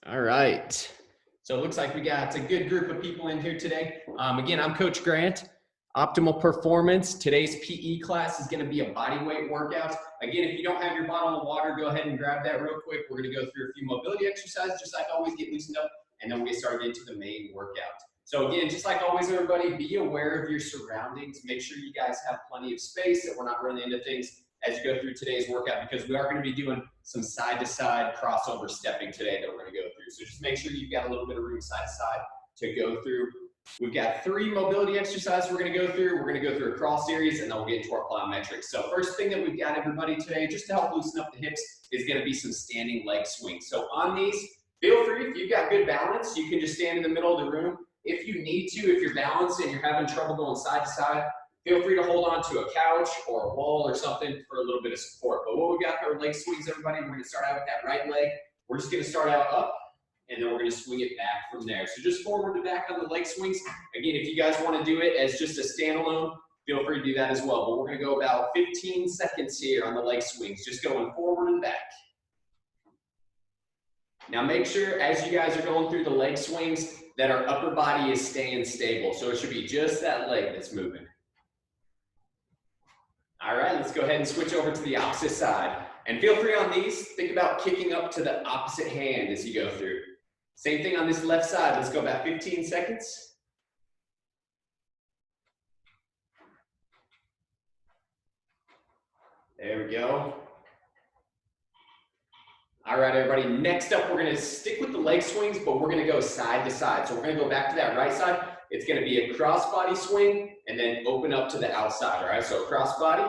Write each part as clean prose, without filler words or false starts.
All right. So it looks like we got a good group of people in here today. Again, I'm Coach Grant. Optimal Performance. Today's PE class is going to be a body weight workout. Again, if you don't have your bottle of water, go ahead and grab that real quick. We're going to go through a few mobility exercises, just like always, get loosened up, and then we'll get started into the main workout. So again, just like always, everybody, be aware of your surroundings. Make sure you guys have plenty of space, that we're not running into things as you go through today's workout, because we are going to be doing some side-to-side crossover stepping today that we're going to go through. So just make sure you've got a little bit of room side-to-side to go through. We've got 3 mobility exercises we're going to go through. We're going to go through a crawl series, and then we'll get into our plyometrics. So first thing that we've got, everybody, today, just to help loosen up the hips, is going to be some standing leg swings. So on these, feel free, if you've got good balance, you can just stand in the middle of the room. If you need to, if you're balanced and you're having trouble going side to side, feel free to hold on to a couch or a wall or something for a little bit of support. But what we got for our leg swings, everybody, we're going to start out with that right leg. We're just going to start out up, and then we're going to swing it back from there. So just forward to back on the leg swings. Again, if you guys want to do it as just a standalone, feel free to do that as well. But we're going to go about 15 seconds here on the leg swings, just going forward and back. Now make sure as you guys are going through the leg swings that our upper body is staying stable. So it should be just that leg that's moving. All right, let's go ahead and switch over to the opposite side. And feel free on these, think about kicking up to the opposite hand as you go through. Same thing on this left side. Let's go about 15 seconds. There we go. All right, everybody, next up, we're going to stick with the leg swings, but we're going to go side to side. So we're going to go back to that right side. It's going to be a cross body swing and then open up to the outside, all right? So cross body,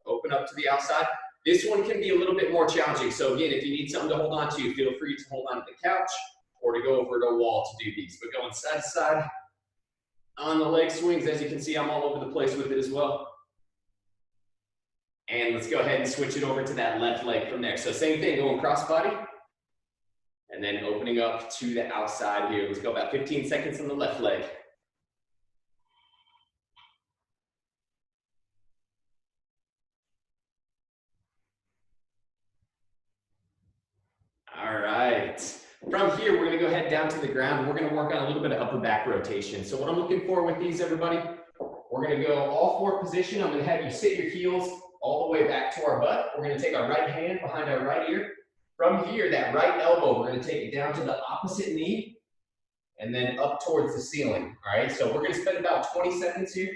open up to the outside. This one can be a little bit more challenging. So again, if you need something to hold on to, feel free to hold on to the couch or to go over to a wall to do these. But going side to side on the leg swings, as you can see, I'm all over the place with it as well. And let's go ahead and switch it over to that left leg from there. So same thing, going cross body, and then opening up to the outside here. Let's go about 15 seconds on the left leg. All right. From here, we're going to go ahead down to the ground. We're going to work on a little bit of upper back rotation. So what I'm looking for with these, everybody, we're going to go all 4 position. I'm going to have you sit your heels all the way back to our butt. We're going to take our right hand behind our right ear. From here, that right elbow, we're going to take it down to the opposite knee and then up towards the ceiling. All right, so we're going to spend about 20 seconds here.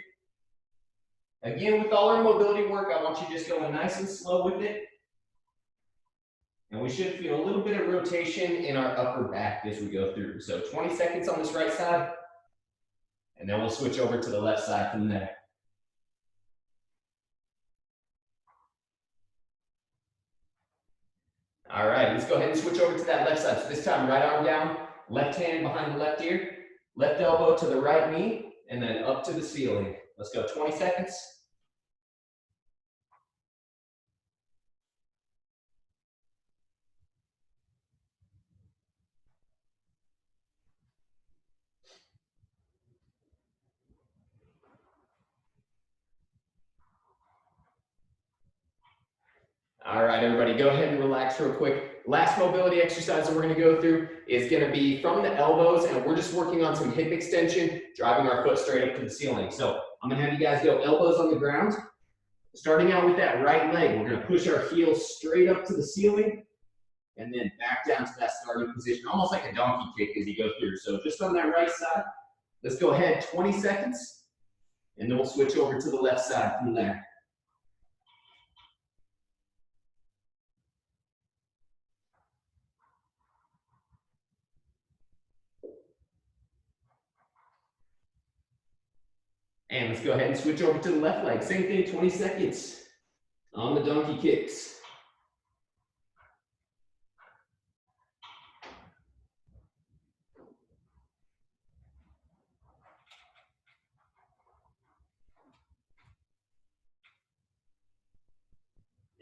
Again, with all our mobility work, I want you just going nice and slow with it. And we should feel a little bit of rotation in our upper back as we go through. So 20 seconds on this right side, and then we'll switch over to the left side from there. All right, let's go ahead and switch over to that left side. So this time, right arm down, left hand behind the left ear, left elbow to the right knee, and then up to the ceiling. Let's go 20 seconds. All right, everybody, go ahead and relax real quick. Last mobility exercise that we're going to go through is going to be from the elbows, and we're just working on some hip extension, driving our foot straight up to the ceiling. So I'm going to have you guys go elbows on the ground. Starting out with that right leg, we're going to push our heels straight up to the ceiling and then back down to that starting position, almost like a donkey kick as you go through. So just on that right side, let's go ahead 20 seconds, and then we'll switch over to the left side from there. And let's go ahead and switch over to the left leg. Same thing, 20 seconds on the donkey kicks.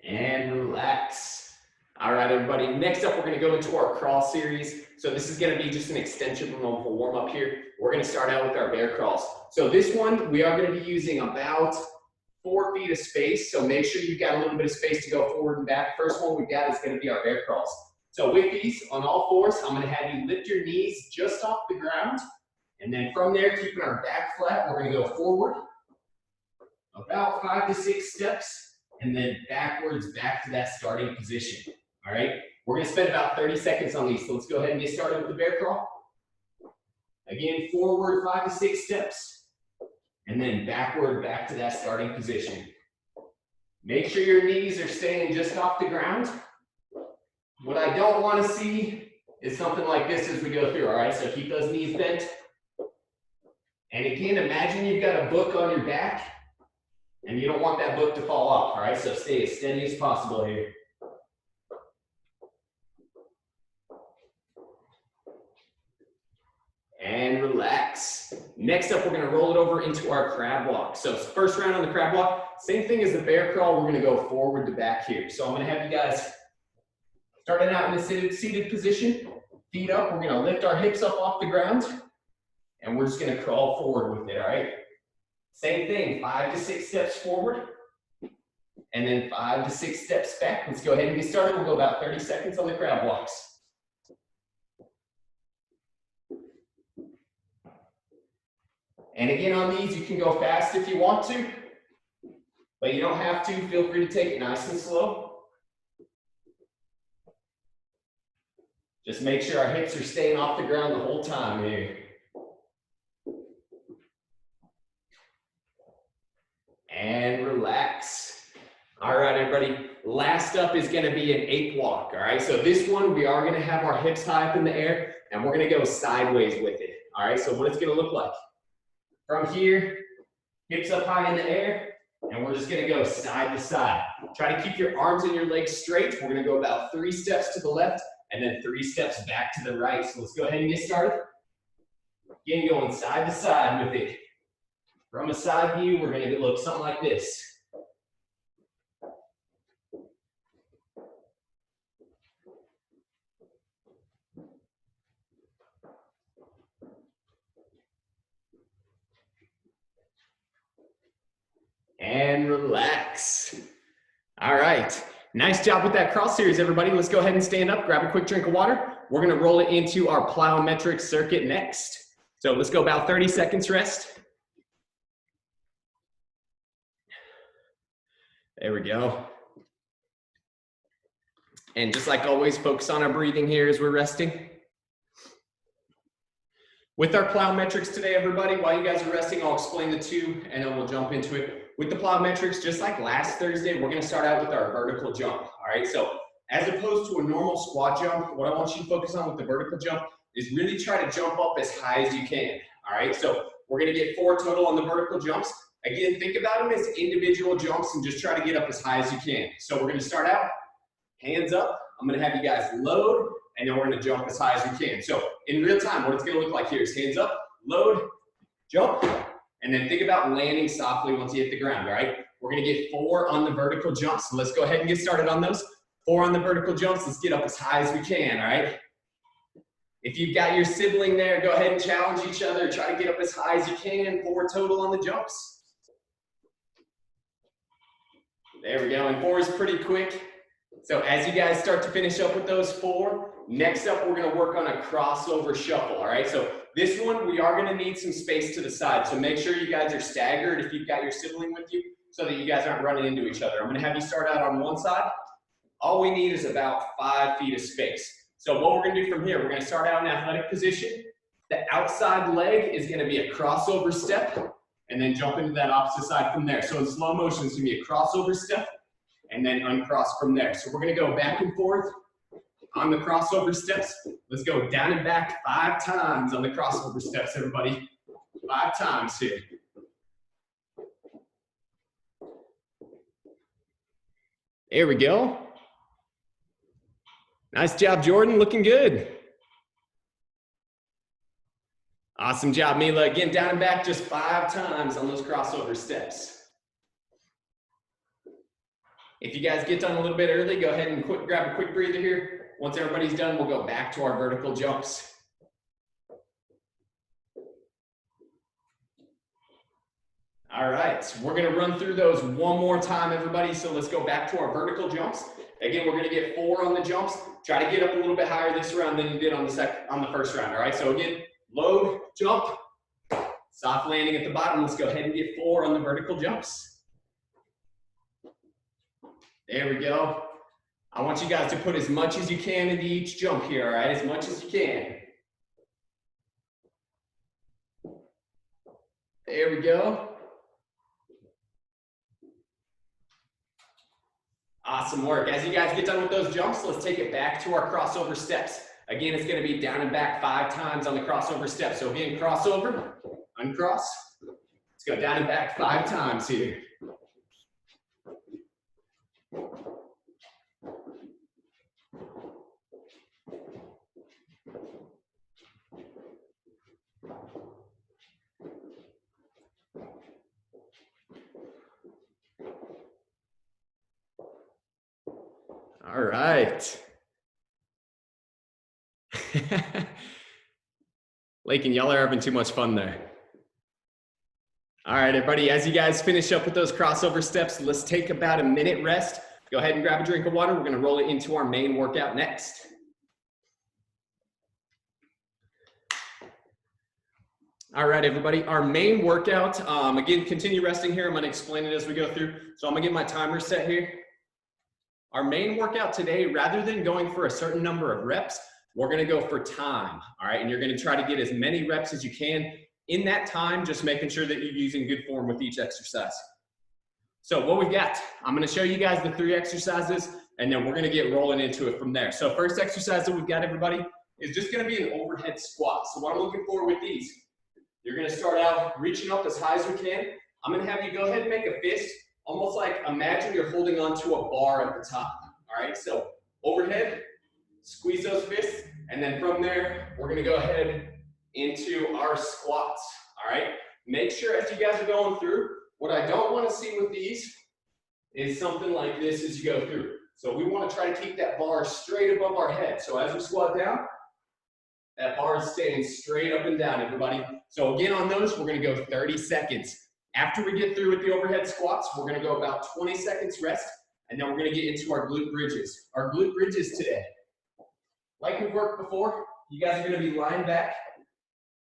And relax. All right, everybody. Next up, we're going to go into our crawl series. So this is going to be just an extension from a warm up here. We're going to start out with our bear crawls. So this one, we are going to be using about 4 feet of space. So make sure you've got a little bit of space to go forward and back. First one we've got is going to be our bear crawls. So with these, on all fours, I'm gonna have you lift your knees just off the ground. And then from there, keeping our back flat, we're gonna go forward about 5 to 6 steps, and then backwards back to that starting position. All right, we're gonna spend about 30 seconds on these. So let's go ahead and get started with the bear crawl. Again, forward 5 to 6 steps, and then backward back to that starting position. Make sure your knees are staying just off the ground. What I don't want to see is something like this as we go through, all right? So keep those knees bent. And again, imagine you've got a book on your back, and you don't want that book to fall off, all right? So stay as steady as possible here. And relax. Next up, we're gonna roll it over into our crab walk. So first round on the crab walk, same thing as the bear crawl, we're gonna go forward to back here. So I'm gonna have you guys starting out in a seated position, feet up, we're gonna lift our hips up off the ground, and we're just gonna crawl forward with it, all right? Same thing, 5 to 6 steps forward, and then 5 to 6 steps back. Let's go ahead and get started. We'll go about 30 seconds on the crab walks. And again, on these, you can go fast if you want to, but you don't have to. Feel free to take it nice and slow. Just make sure our hips are staying off the ground the whole time here. And relax. All right, everybody. Last up is gonna be an ape walk, all right? So this one, we are gonna have our hips high up in the air, and we're gonna go sideways with it, all right? So what it's gonna look like. From here, hips up high in the air, and we're just gonna go side to side. Try to keep your arms and your legs straight. We're gonna go about 3 steps to the left, and then 3 steps back to the right. So let's go ahead and get started. Again, going side to side with it. From a side view, we're gonna look something like this. And relax. All right, nice job with that cross series, everybody. Let's go ahead and stand up, grab a quick drink of water. We're gonna roll it into our plyometric circuit next. So let's go about 30 seconds rest. There we go. And just like always, focus on our breathing here as we're resting. With our plyometrics today, everybody, while you guys are resting, I'll explain the two and then we'll jump into it. With the plyometrics, just like last Thursday, we're gonna start out with our vertical jump, all right? So as opposed to a normal squat jump, what I want you to focus on with the vertical jump is really try to jump up as high as you can, all right? So we're gonna get 4 total on the vertical jumps. Again, think about them as individual jumps and just try to get up as high as you can. So we're gonna start out, hands up. I'm gonna have you guys load, and then we're gonna jump as high as we can. So in real time, what it's gonna look like here is hands up, load, jump, and then think about landing softly once you hit the ground, all right? We're gonna get 4 on the vertical jumps. So let's go ahead and get started on those. 4 on the vertical jumps, let's get up as high as we can, all right? If you've got your sibling there, go ahead and challenge each other. Try to get up as high as you can. 4 total on the jumps. There we go, and 4 is pretty quick. So as you guys start to finish up with those 4, next up, we're gonna work on a crossover shuffle, all right? So this one, we are gonna need some space to the side. So make sure you guys are staggered if you've got your sibling with you so that you guys aren't running into each other. I'm gonna have you start out on one side. All we need is about 5 feet of space. So what we're gonna do from here, we're gonna start out in athletic position. The outside leg is gonna be a crossover step and then jump into that opposite side from there. So in slow motion, it's gonna be a crossover step and then uncross from there. So we're gonna go back and forth on the crossover steps. Let's go down and back 5 times on the crossover steps, everybody. 5 times here. There we go. Nice job, Jordan, looking good. Awesome job, Mila. Again, down and back just 5 times on those crossover steps. If you guys get done a little bit early, go ahead and grab a quick breather here. Once everybody's done, we'll go back to our vertical jumps. All right, we're gonna run through those one more time, everybody. So let's go back to our vertical jumps. Again, we're going to get 4 on the jumps. Try to get up a little bit higher this round than you did on the first round. All right. So again, load, jump, soft landing at the bottom. Let's go ahead and get 4 on the vertical jumps. There we go. I want you guys to put as much as you can into each jump here. All right, as much as you can. There we go. Awesome work. As you guys get done with those jumps, let's take it back to our crossover steps. Again, it's going to be down and back 5 times on the crossover steps. So again, crossover, uncross. Let's go down and back 5 times here. All right. Lake and y'all are having too much fun there. All right, everybody, as you guys finish up with those crossover steps, let's take about a minute rest. Go ahead and grab a drink of water. We're gonna roll it into our main workout next. All right, everybody, our main workout, again, continue resting here. I'm gonna explain it as we go through. So I'm gonna get my timer set here. Our main workout today, rather than going for a certain number of reps, we're gonna go for time, all right? And you're gonna try to get as many reps as you can. In that time, just making sure that you're using good form with each exercise. So what we've got, I'm gonna show you guys the 3 exercises, and then we're gonna get rolling into it from there. So first exercise that we've got, everybody, is just gonna be an overhead squat. So what I'm looking for with these, you're gonna start out reaching up as high as we can. I'm gonna have you go ahead and make a fist, almost like imagine you're holding onto a bar at the top, all right? So overhead, squeeze those fists, and then from there, we're gonna go ahead into our squats, all right? Make sure as you guys are going through, what I don't wanna see with these is something like this as you go through. So we wanna try to keep that bar straight above our head. So as we squat down, that bar is staying straight up and down, everybody. So again, on those, we're gonna go 30 seconds. After we get through with the overhead squats, we're gonna go about 20 seconds rest, and then we're gonna get into our glute bridges. Our glute bridges today, like we've worked before, you guys are gonna be lying back,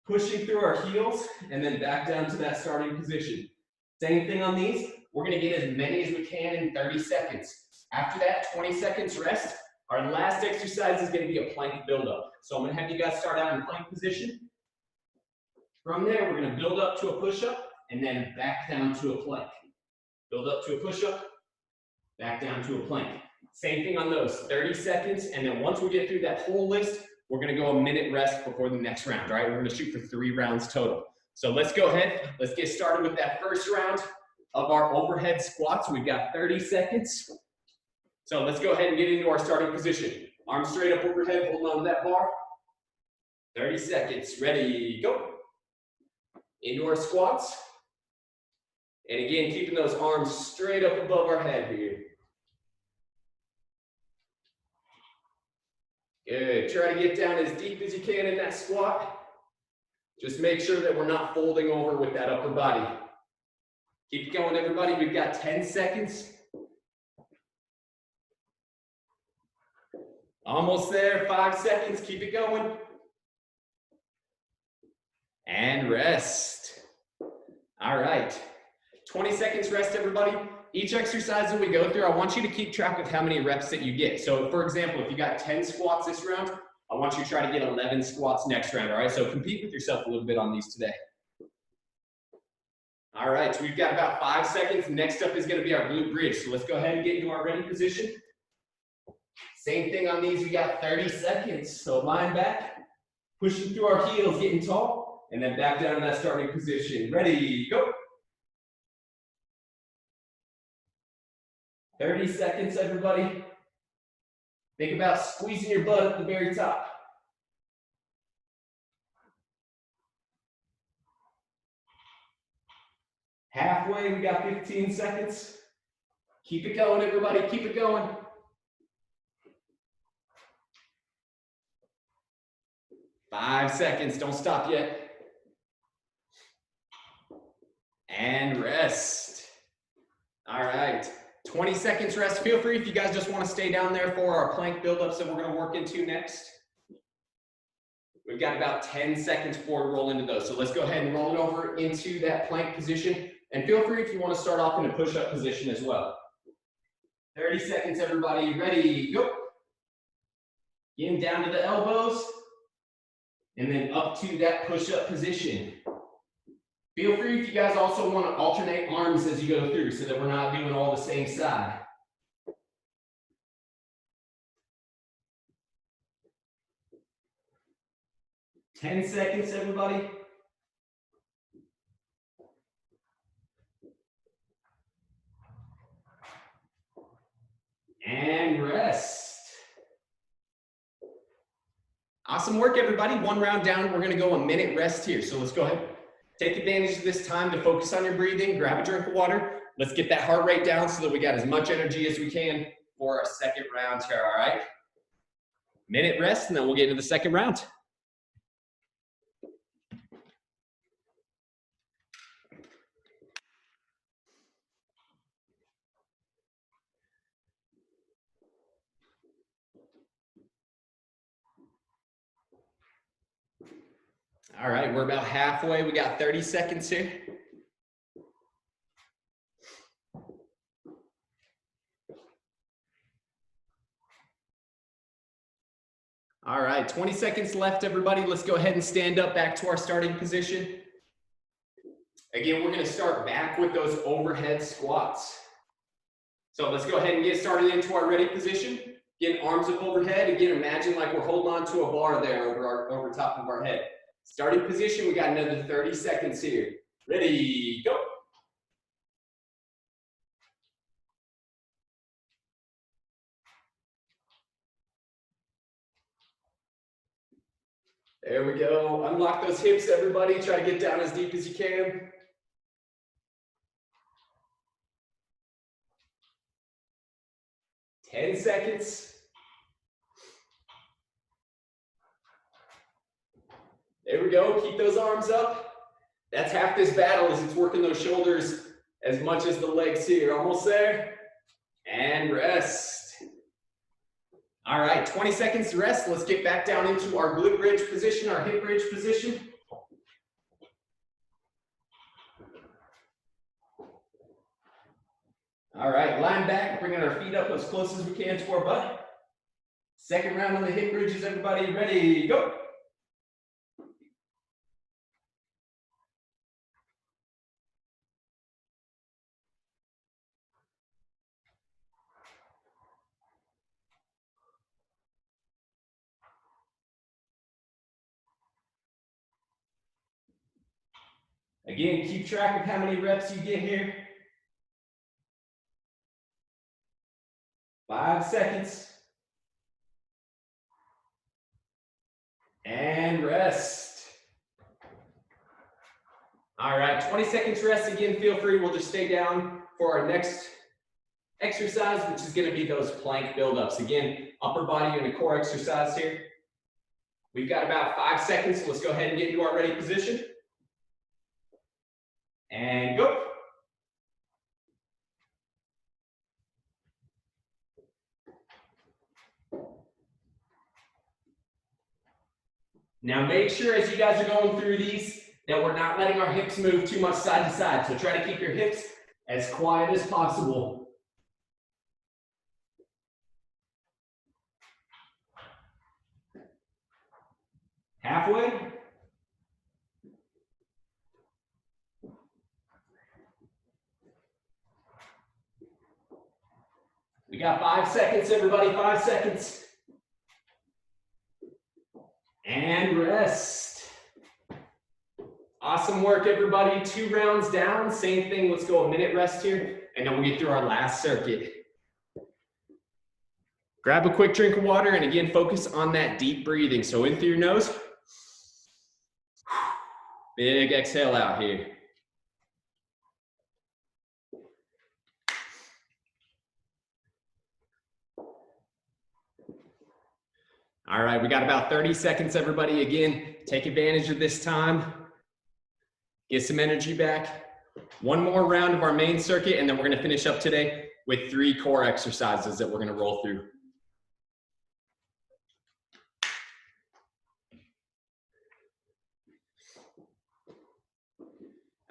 pushing through our heels, and then back down to that starting position. Same thing on these, we're gonna get as many as we can in 30 seconds. After that, 20 seconds rest. Our last exercise is gonna be a plank buildup. So I'm gonna have you guys start out in plank position. From there, we're gonna build up to a push-up, and then back down to a plank. Build up to a push-up, back down to a plank. Same thing on those, 30 seconds, and then once we get through that whole list, we're gonna go a minute rest before the next round, all right? We're gonna shoot for 3 rounds total. So let's go ahead, let's get started with that first round of our overhead squats. We've got 30 seconds. So let's go ahead and get into our starting position. Arms straight up overhead, holding on to that bar. 30 seconds, ready, go. Into our squats. And again, keeping those arms straight up above our head here. Good, try to get down as deep as you can in that squat. Just make sure that we're not folding over with that upper body. Keep going, everybody, we've got 10 seconds. Almost there, 5 seconds, keep it going. And rest. All right, 20 seconds rest, everybody. Each exercise that we go through, I want you to keep track of how many reps that you get. So for example, if you got 10 squats this round, I want you to try to get 11 squats next round, all right? So compete with yourself a little bit on these today. All right, so we've got about 5 seconds. Next up is gonna be our glute bridge. So let's go ahead and get into our ready position. Same thing on these, we got 30 seconds. So lying back, pushing through our heels, getting tall, and then back down to that starting position. Ready, go. 30 seconds, everybody. Think about squeezing your butt at the very top. Halfway, we got 15 seconds. Keep it going, everybody, keep it going. 5 seconds, don't stop yet. And rest. All right, 20 seconds rest. Feel free if you guys just want to stay down there for our plank buildups that we're going to work into next. We've got about 10 seconds before we roll into those. So let's go ahead and roll it over into that plank position. And feel free if you want to start off in a push-up position as well. 30 seconds, everybody. Ready, go. Getting down to the elbows. And then up to that push-up position. Feel free if you guys also want to alternate arms as you go through so that we're not doing all the same side. Ten seconds, everybody. And rest. Awesome work, everybody. One round down. We're going to go a minute rest here. So let's go ahead. Take advantage of this time to focus on your breathing. Grab a drink of water. Let's get that heart rate down so that we got as much energy as we can for our second round here, all right? Minute rest, and then we'll get into the second round. All right, we're about halfway. We got 30 seconds here. All right, 20 seconds left, everybody. Let's go ahead and stand up back to our starting position. Again, we're going to start back with those overhead squats. So let's go ahead and get started into our ready position. Again, arms up overhead. Again, imagine like we're holding on to a bar there over top of our head. Starting position, we got another 30 seconds here. Ready, go. There we go. Unlock those hips, everybody. Try to get down as deep as you can. Ten seconds. There we go. Keep those arms up. That's half this battle is it's working those shoulders as much as the legs here. Almost there. And rest. All right, 20 seconds to rest. Let's get back down into our glute bridge position, our hip bridge position. All right, line back, bringing our feet up as close as we can to our butt. Second round on the hip bridges, everybody. Ready, go. Again, keep track of how many reps you get here. 5 seconds. And rest. All right, 20 seconds rest. Again, feel free. We'll just stay down for our next exercise, which is going to be those plank buildups. Again, upper body and a core exercise here. We've got about 5 seconds, so let's go ahead and get into our ready position. And go. Now make sure as you guys are going through these that we're not letting our hips move too much side to side. So try to keep your hips as quiet as possible. Halfway. We got 5 seconds, everybody, 5 seconds. And rest. Awesome work, everybody. 2 rounds down, same thing. Let's go a minute rest here, and then we'll get through our last circuit. Grab a quick drink of water, and again, focus on that deep breathing. So in through your nose. Big exhale out here. All right, we got about 30 seconds, everybody. Again, take advantage of this time. Get some energy back. One more round of our main circuit, and then we're going to finish up today with 3 core exercises that we're gonna roll through.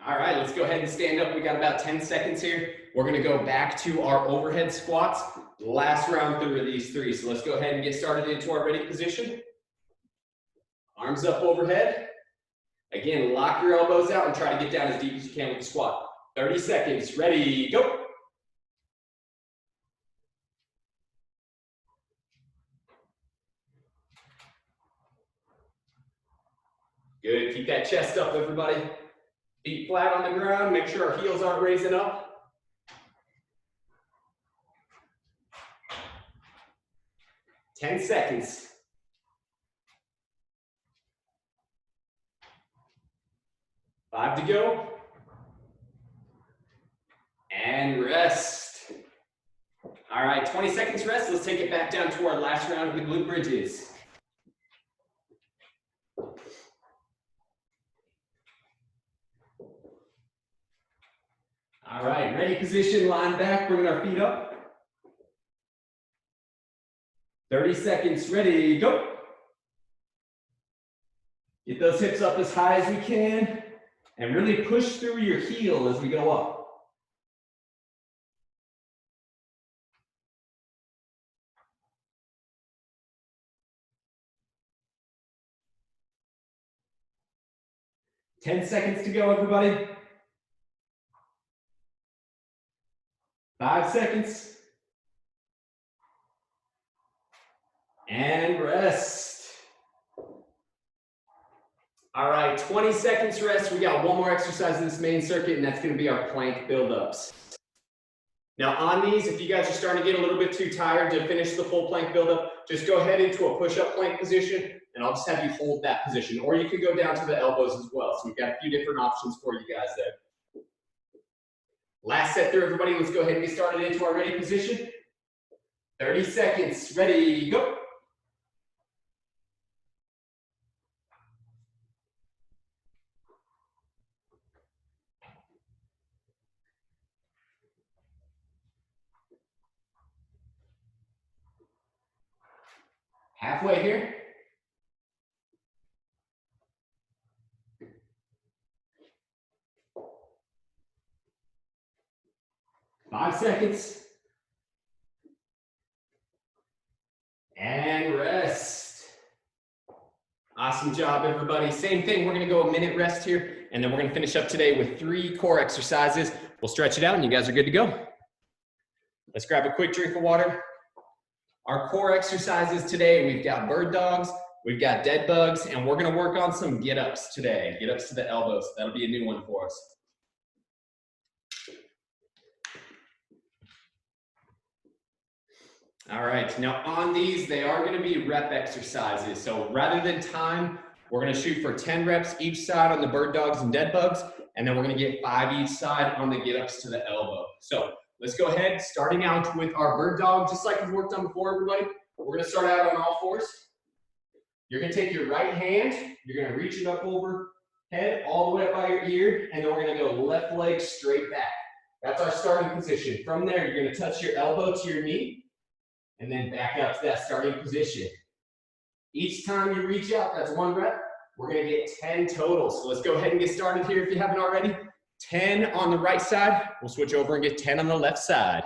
All right, let's go ahead and stand up. We got about 10 seconds here. We're gonna go back to our overhead squats. Last round through these 3. So let's go ahead and get started into our ready position. Arms up overhead. Again, lock your elbows out and try to get down as deep as you can with the squat. 30 seconds, ready, go. Good, keep that chest up, everybody. Feet flat on the ground, make sure our heels aren't raising up. 10 seconds. Five to go. And rest. All right, 20 seconds rest. Let's take it back down to our last round of the glute bridges. All right, ready position, line back, bringing our feet up. 30 seconds, ready, go. Get those hips up as high as we can and really push through your heel as we go up. Ten seconds to go, everybody. 5 seconds. And rest. All right, 20 seconds rest. We got one more exercise in this main circuit, and that's going to be our plank build-ups. Now on these, if you guys are starting to get a little bit too tired to finish the full plank build-up, just go ahead into a push-up plank position, and I'll just have you hold that position. Or you could go down to the elbows as well. So we've got a few different options for you guys there. Last set through, everybody. Let's go ahead and get started into our ready position. 30 seconds. Ready, go. Halfway here. Five seconds. And rest. Awesome job, everybody. Same thing, we're gonna go a minute rest here, and then we're gonna finish up today with 3 core exercises. We'll stretch it out and you guys are good to go. Let's grab a quick drink of water. Our core exercises today, we've got bird dogs, we've got dead bugs, and we're gonna work on some get-ups today. Get-ups to the elbows, that'll be a new one for us. All right, now on these, they are gonna be rep exercises. So rather than time, we're gonna shoot for 10 reps each side on the bird dogs and dead bugs, and then we're gonna get 5 each side on the get-ups to the elbow. So let's go ahead, starting out with our bird dog, just like we've worked on before, everybody. We're gonna start out on all fours. You're gonna take your right hand, you're gonna reach it up overhead, all the way up by your ear, and then we're gonna go left leg straight back. That's our starting position. From there, you're gonna touch your elbow to your knee, and then back up to that starting position. Each time you reach out, that's 1 rep. We're gonna get 10 total. So let's go ahead and get started here if you haven't already. 10 on the right side. We'll switch over and get 10 on the left side.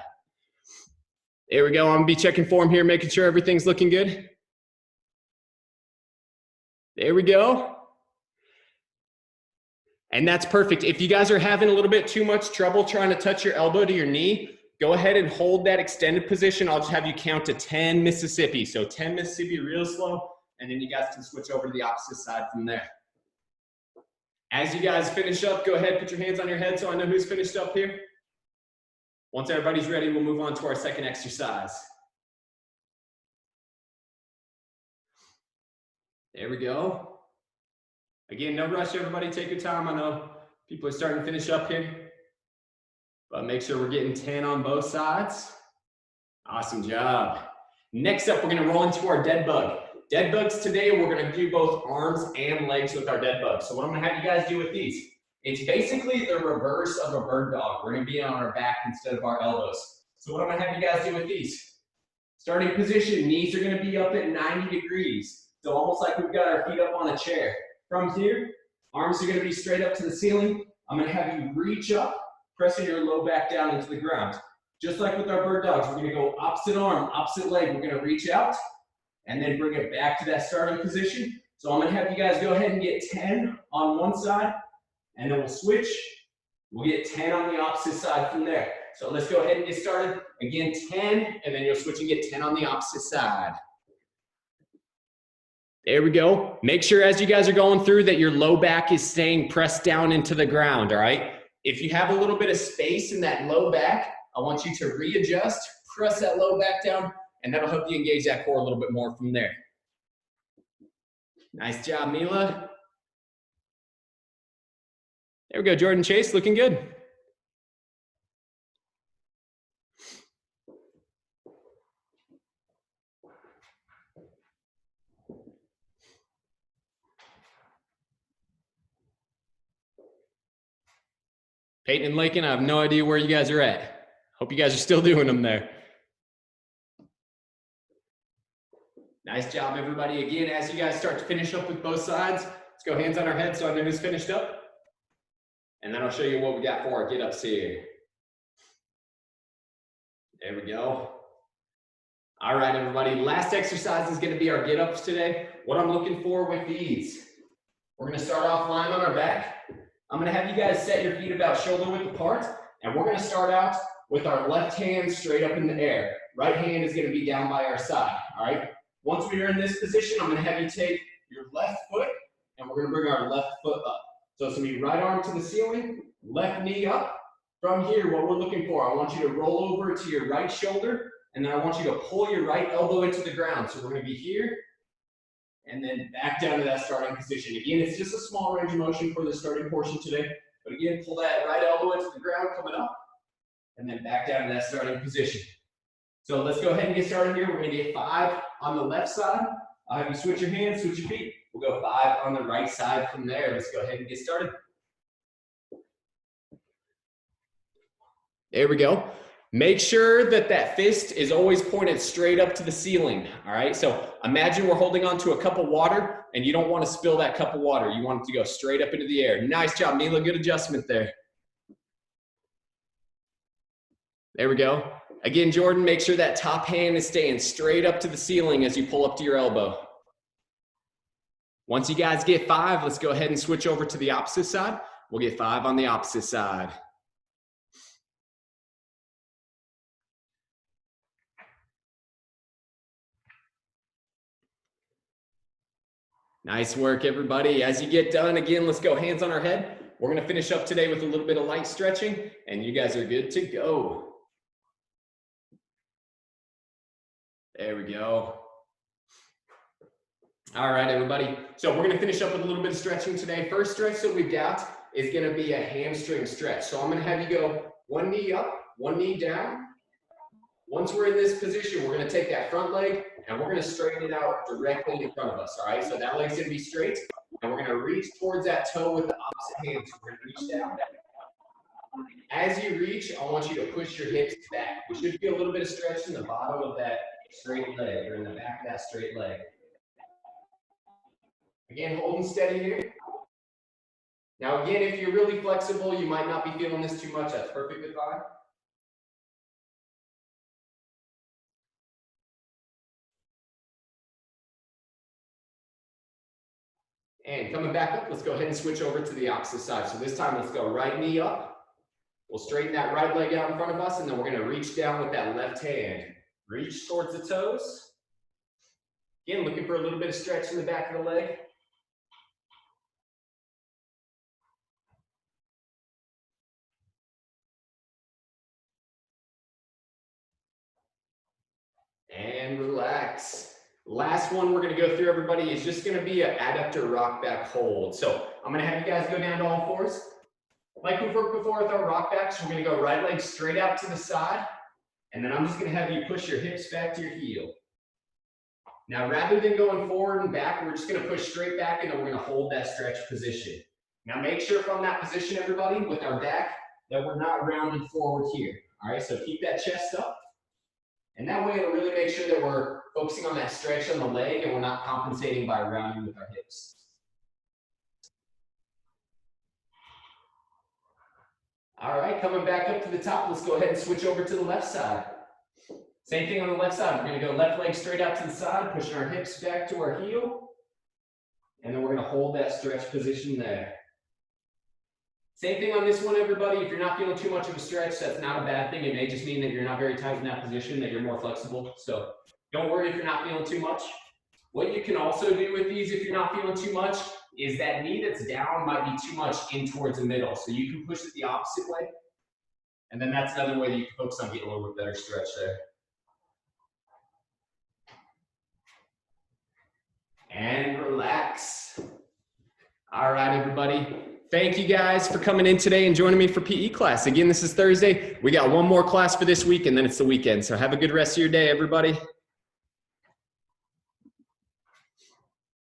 There we go. I'm gonna be checking form here, making sure everything's looking good. There we go. And that's perfect. If you guys are having a little bit too much trouble trying to touch your elbow to your knee, go ahead and hold that extended position. I'll just have you count to 10 Mississippi. So 10 Mississippi real slow, and then you guys can switch over to the opposite side from there. As you guys finish up, go ahead, put your hands on your head so I know who's finished up here. Once everybody's ready, we'll move on to our second exercise. There we go. Again, no rush, everybody. Take your time. I know people are starting to finish up here. But make sure we're getting 10 on both sides. Awesome job. Next up, we're gonna roll into our dead bug. Dead bugs today, we're gonna do both arms and legs with our dead bugs. So what I'm gonna have you guys do with these, it's basically the reverse of a bird dog. We're gonna be on our back instead of our elbows. So what I'm gonna have you guys do with these. Starting position, knees are gonna be up at 90 degrees. So almost like we've got our feet up on a chair. From here, arms are gonna be straight up to the ceiling. I'm gonna have you reach up, pressing your low back down into the ground. Just like with our bird dogs, we're gonna go opposite arm, opposite leg. We're gonna reach out and then bring it back to that starting position. So I'm gonna have you guys go ahead and get 10 on one side, and then we'll switch. We'll get 10 on the opposite side from there. So let's go ahead and get started. Again, 10, and then you'll switch and get 10 on the opposite side. There we go. Make sure as you guys are going through that your low back is staying pressed down into the ground, all right? If you have a little bit of space in that low back, I want you to readjust, press that low back down, and that'll help you engage that core a little bit more from there. Nice job, Mila. There we go, Jordan Chase, looking good. Peyton and Lakin, I have no idea where you guys are at. Hope you guys are still doing them there. Nice job, everybody. Again, as you guys start to finish up with both sides, let's go hands on our head so I know who's finished up. And then I'll show you what we got for our get-ups here. There we go. All right, everybody. Last exercise is going to be our get-ups today. What I'm looking for with these, we're going to start off lying on our back. I'm going to have you guys set your feet about shoulder width apart, and we're going to start out with our left hand straight up in the air. Right hand is going to be down by our side, all right? Once we are in this position, I'm going to have you take your left foot, and we're going to bring our left foot up. So it's going to be right arm to the ceiling, left knee up. From here, what we're looking for, I want you to roll over to your right shoulder, and then I want you to pull your right elbow into the ground. So we're going to be here, and then back down to that starting position. Again, it's just a small range of motion for the starting portion today. But again, pull that right elbow into the ground, coming up, and then back down to that starting position. So let's go ahead and get started here. We're going to get 5 on the left side. I'll have you switch your hands, switch your feet. We'll go 5 on the right side from there. Let's go ahead and get started. There we go. Make sure that that fist is always pointed straight up to the ceiling, all right? So imagine we're holding on to a cup of water and you don't want to spill that cup of water. You want it to go straight up into the air. Nice job, Mila. Good adjustment there. There we go. Again, Jordan, make sure that top hand is staying straight up to the ceiling as you pull up to your elbow. Once you guys get 5, let's go ahead and switch over to the opposite side. We'll get 5 on the opposite side. Nice work, everybody. As you get done, again, let's go hands on our head. We're going to finish up today with a little bit of light stretching, and you guys are good to go. There we go. All right, everybody. So we're going to finish up with a little bit of stretching today. First stretch that we've got is going to be a hamstring stretch. So I'm going to have you go one knee up, one knee down. Once we're in this position, we're going to take that front leg and we're going to straighten it out directly in front of us. All right, so that leg's going to be straight, and we're going to reach towards that toe with the opposite hand. So we're going to reach down. As you reach, I want you to push your hips back. We should feel a little bit of stretch in the bottom of that straight leg, or in the back of that straight leg. Again, holding steady here. Now, again, if you're really flexible, you might not be feeling this too much. That's perfectly fine. And coming back up, let's go ahead and switch over to the opposite side. So this time, let's go right knee up. We'll straighten that right leg out in front of us, and then we're going to reach down with that left hand. Reach towards the toes. Again, looking for a little bit of stretch in the back of the leg. And relax. Last one we're going to go through, everybody, is just going to be an adductor rock back hold. So I'm going to have you guys go down to all fours. Like we've worked before with our rock backs, we're going to go right leg straight out to the side. And then I'm just going to have you push your hips back to your heel. Now, rather than going forward and back, we're just going to push straight back, and then we're going to hold that stretch position. Now, make sure from that position, everybody, with our back, that we're not rounded forward here. All right, so keep that chest up. And that way it'll really make sure that we're focusing on that stretch on the leg and we're not compensating by rounding with our hips. All right, coming back up to the top, let's go ahead and switch over to the left side. Same thing on the left side. We're gonna go left leg straight out to the side, pushing our hips back to our heel. And then we're gonna hold that stretch position there. Same thing on this one, everybody. If you're not feeling too much of a stretch, that's not a bad thing. It may just mean that you're not very tight in that position, that you're more flexible. So don't worry if you're not feeling too much. What you can also do with these, if you're not feeling too much, is that knee that's down might be too much in towards the middle. So you can push it the opposite way. And then that's another way that you can focus on getting a little bit better stretch there. And relax. All right, everybody. Thank you guys for coming in today and joining me for PE class. Again, this is Thursday. We got one more class for this week and then it's the weekend. So have a good rest of your day, everybody.